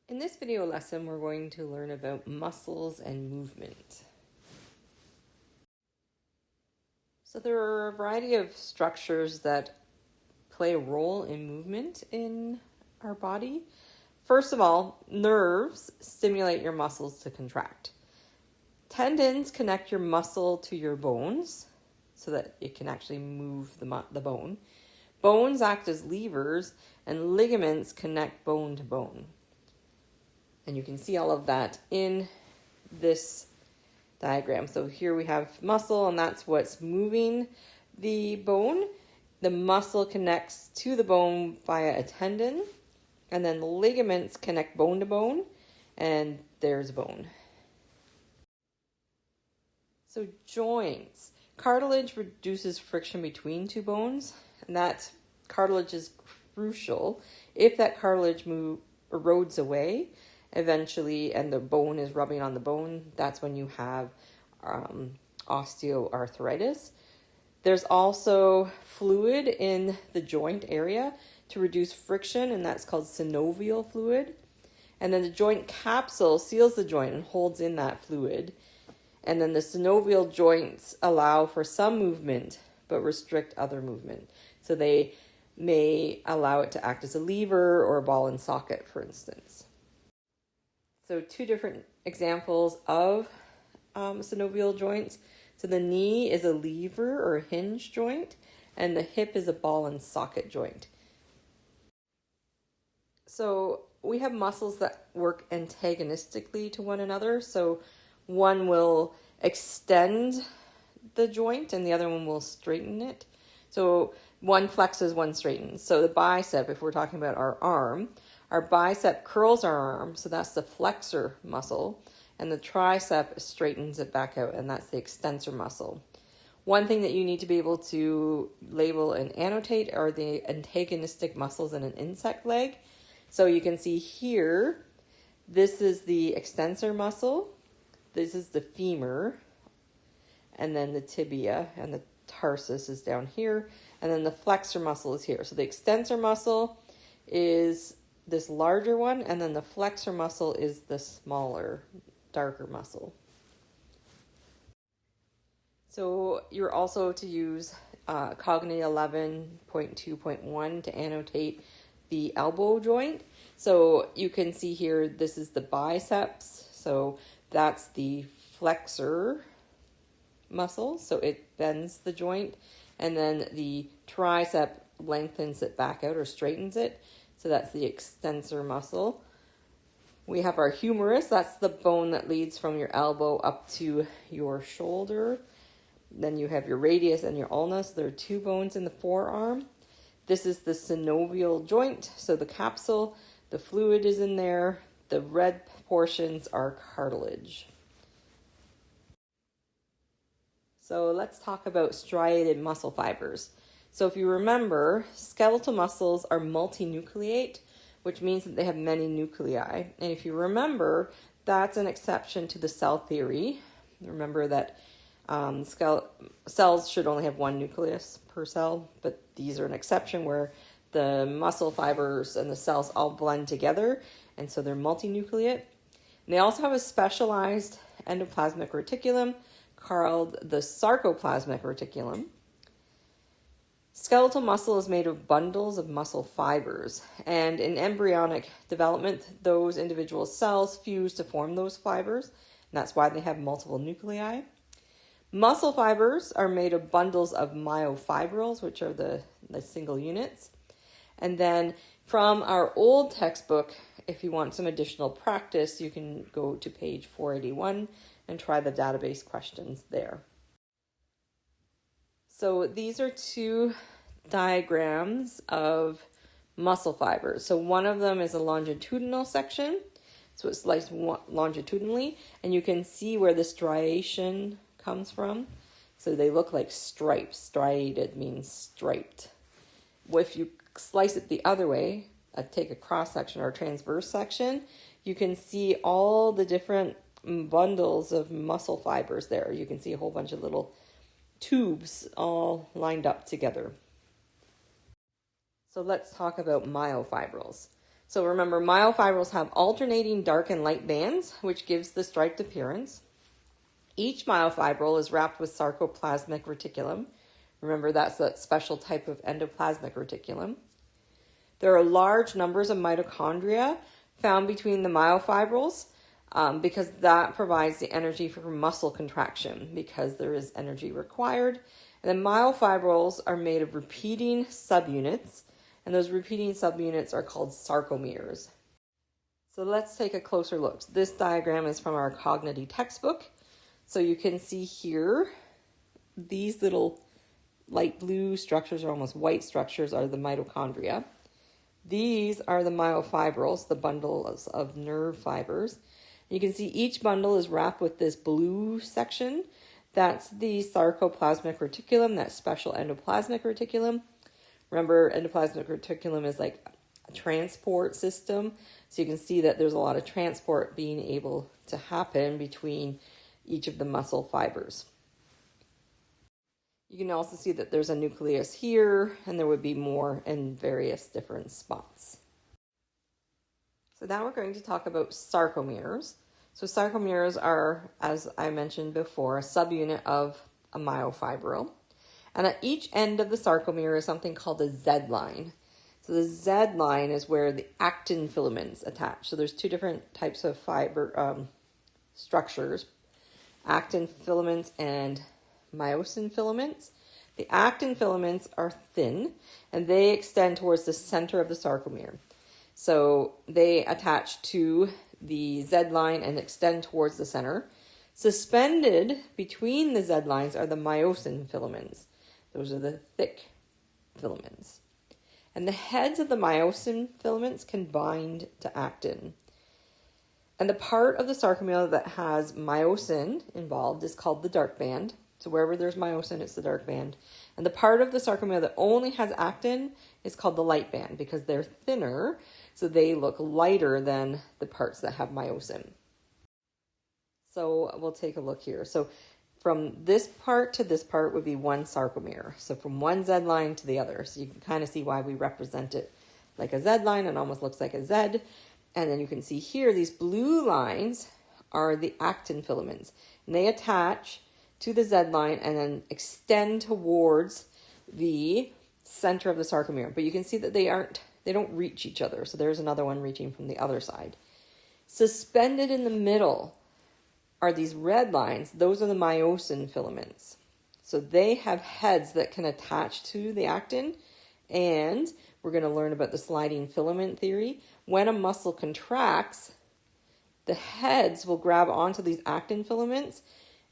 In this video lesson, we're going to learn about muscles and movement. So there are a variety of structures that play a role in movement in our body. First of all, nerves stimulate your muscles to contract. Tendons connect your muscle to your bones so that it can actually move the bone. Bones act as levers, and ligaments connect bone to bone. And you can see all of that in this diagram. So here we have muscle, and that's what's moving the bone. The muscle connects to the bone via a tendon, and then the ligaments connect bone to bone, and there's bone. So joints. Cartilage reduces friction between two bones, and that cartilage is crucial. If that cartilage erodes away, eventually, and the bone is rubbing on the bone, that's when you have osteoarthritis. There's also fluid in the joint area to reduce friction, and that's called synovial fluid. And then the joint capsule seals the joint and holds in that fluid. And then the synovial joints allow for some movement, but restrict other movement. So they may allow it to act as a lever or a ball and socket, for instance. So two different examples of synovial joints. So the knee is a lever or a hinge joint, and the hip is a ball and socket joint. So we have muscles that work antagonistically to one another. So one will extend the joint and the other one will straighten it. So one flexes, one straightens. So the bicep, if we're talking about our arm, our bicep curls our arm, so that's the flexor muscle, and the tricep straightens it back out, and that's the extensor muscle. One thing that you need to be able to label and annotate are the antagonistic muscles in an insect leg. So you can see here, this is the extensor muscle, this is the femur, and then the tibia, and the tarsus is down here, and then the flexor muscle is here. So the extensor muscle is this larger one, and then the flexor muscle is the smaller, darker muscle. So you're also to use KOGNITY 11.2.1 to annotate the elbow joint. So you can see here, this is the biceps. So that's the flexor muscle. So it bends the joint. And then the tricep lengthens it back out or straightens it. So that's the extensor muscle. We have our humerus. That's the bone that leads from your elbow up to your shoulder. Then you have your radius and your ulna. There are two bones in the forearm. This is the synovial joint. So the capsule, the fluid is in there. The red portions are cartilage. So let's talk about striated muscle fibers. So if you remember, skeletal muscles are multinucleate, which means that they have many nuclei. And if you remember, that's an exception to the cell theory. Remember that cells should only have one nucleus per cell, but these are an exception where the muscle fibers and the cells all blend together, and so they're multinucleate. And they also have a specialized endoplasmic reticulum called the sarcoplasmic reticulum. Skeletal muscle is made of bundles of muscle fibers, and in embryonic development, those individual cells fuse to form those fibers, and that's why they have multiple nuclei. Muscle fibers are made of bundles of MYOFIBRILS, which are the single units. And then from our old textbook, if you want some additional practice, you can go to page 481 and try the database questions there. So these are two diagrams of muscle fibers. So one of them is a longitudinal section. So it's sliced longitudinally, and you can see where the striation comes from. So they look like stripes. Striated means striped. If you slice it the other way, take a cross section or a transverse section, you can see all the different bundles of muscle fibers there. You can see a whole bunch of little tubes all lined up together. So let's talk about myofibrils. So remember, myofibrils have alternating dark and light bands, which gives the striped appearance. Each myofibril is wrapped with sarcoplasmic reticulum. Remember, that's that special type of endoplasmic reticulum. There are large numbers of mitochondria found between the myofibrils because that provides the energy for muscle contraction because there is energy required. And the myofibrils are made of repeating subunits, and those repeating subunits are called sarcomeres. So let's take a closer look. This diagram is from our KOGNITY textbook. So you can see here, these little light blue structures, or almost white structures, are the mitochondria. These are the myofibrils, the bundles of nerve fibers. You can see each bundle is wrapped with this blue section. That's the sarcoplasmic reticulum, that special endoplasmic reticulum. Remember, endoplasmic reticulum is like a transport system. So you can see that there's a lot of transport being able to happen between each of the muscle fibers. You can also see that there's a nucleus here, and there would be more in various different spots. So now we're going to talk about sarcomeres. So sarcomeres are, as I mentioned before, a subunit of a myofibril. And at each end of the sarcomere is something called a Z line. So the Z line is where the actin filaments attach. So there's two different types of fiber structures, actin filaments and myosin filaments. The actin filaments are thin and they extend towards the center of the sarcomere. So they attach to the Z line and extend towards the center. Suspended between the Z lines are the myosin filaments. Those are the thick filaments. And the heads of the myosin filaments can bind to actin. And the part of the sarcomere that has myosin involved is called the dark band. So wherever there's myosin, it's the dark band. And the part of the sarcomere that only has actin is called the light band because they're thinner, so they look lighter than the parts that have myosin. So we'll take a look here. So from this part to this part would be one sarcomere. So from one Z line to the other. So you can kind of see why we represent it like a Z line. It almost looks like a Z. And then you can see here, these blue lines are the actin filaments. And they attach to the Z line and then extend towards the center of the sarcomere. But you can see that they don't reach each other. So there's another one reaching from the other side. Suspended in the middle are these red lines. Those are the myosin filaments. So they have heads that can attach to the actin, and we're going to learn about the sliding filament theory. When a muscle contracts, the heads will grab onto these actin filaments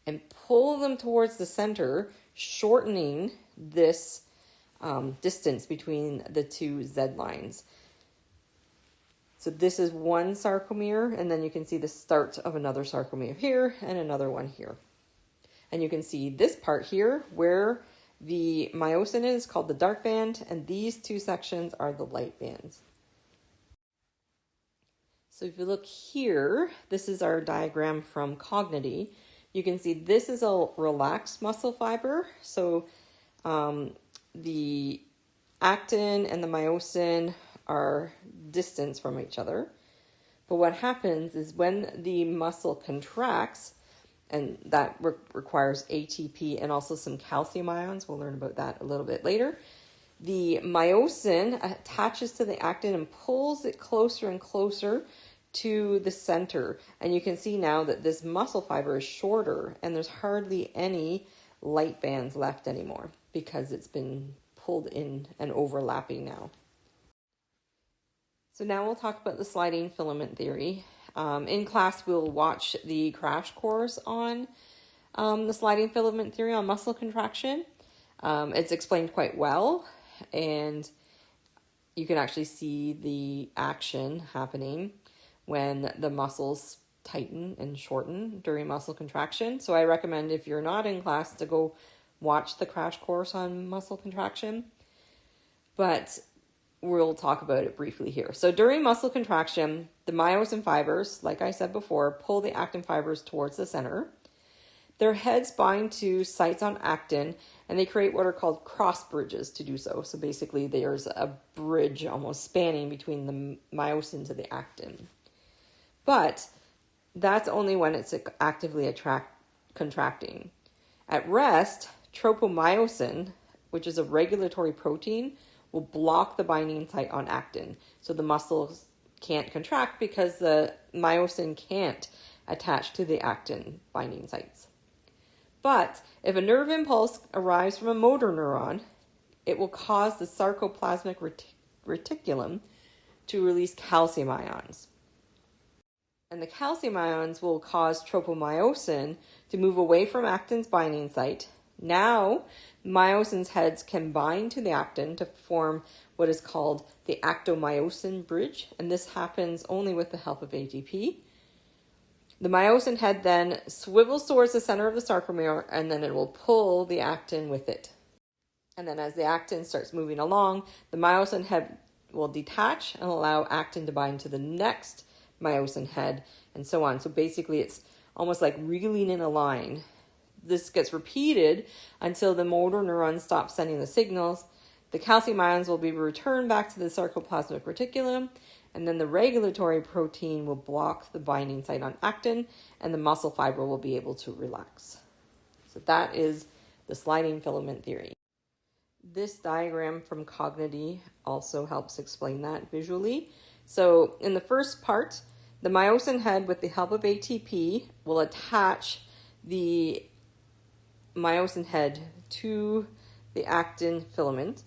and pull them towards the center, shortening this distance between the two Z lines. So this is one sarcomere, and then you can see the start of another sarcomere here and another one here. And you can see this part here where the myosin is called the dark band, and these two sections are the light bands. So if you look here, this is our diagram from KOGNITY. You can see this is a relaxed muscle fiber. So the actin and the myosin are distant from each other. But what happens is when the muscle contracts, and that requires ATP and also some calcium ions, we'll learn about that a little bit later, the myosin attaches to the actin and pulls it closer and closer to the center. And you can see now that this muscle fiber is shorter and there's hardly any light bands left anymore because it's been pulled in and overlapping now. So now we'll talk about the sliding filament theory. In class, we'll watch the crash course on the sliding filament theory on muscle contraction. It's explained quite well, and you can actually see the action happening when the muscles tighten and shorten during muscle contraction. So I recommend, if you're not in class, to go watch the crash course on muscle contraction. But we'll talk about it briefly here. So during muscle contraction, the myosin fibers, like I said before, pull the actin fibers towards the center. Their heads bind to sites on actin, and they create what are called cross bridges to do so. So basically there's a bridge almost spanning between the myosin to the actin. But that's only when it's actively contracting. At rest, tropomyosin, which is a regulatory protein, will block the binding site on actin. So the muscles can't contract because the myosin can't attach to the actin binding sites. But if a nerve impulse arrives from a motor neuron, it will cause the sarcoplasmic reticulum to release calcium ions. And the calcium ions will cause tropomyosin to move away from actin's binding site. Now, myosin's heads can bind to the actin to form what is called the actomyosin bridge, and this happens only with the help of ATP. The myosin head then swivels towards the center of the sarcomere, and then it will pull the actin with it. And then as the actin starts moving along, the myosin head will detach and allow actin to bind to the next myosin head, and so on. So basically it's almost like reeling in a line. This gets repeated until the motor neuron stops sending the signals. The calcium ions will be returned back to the sarcoplasmic reticulum, and then the regulatory protein will block the binding site on actin, and the muscle fiber will be able to relax. So that is the sliding filament theory. This diagram from KOGNITY also helps explain that visually. So in the first part, the myosin head, with the help of ATP, will attach the myosin head to the actin filament.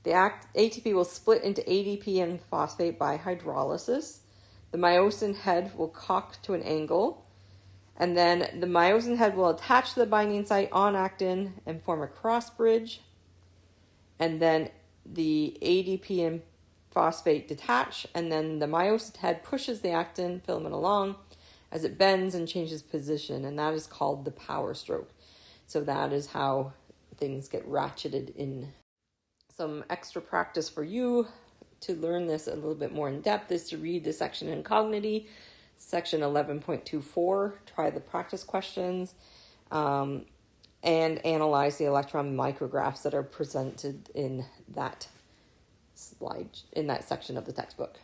The ATP will split into ADP and phosphate by hydrolysis. The myosin head will cock to an angle, and then the myosin head will attach to the binding site on actin and form a cross bridge, and then the ADP and phosphate detach, and then the myosin head pushes the actin filament along as it bends and changes position, and that is called the power stroke. So that is how things get ratcheted in. Some extra practice for you to learn this a little bit more in depth is to read the section in KOGNITY, section 11.24. Try the practice questions and analyze the electron micrographs that are presented in that slide, in that section of the textbook.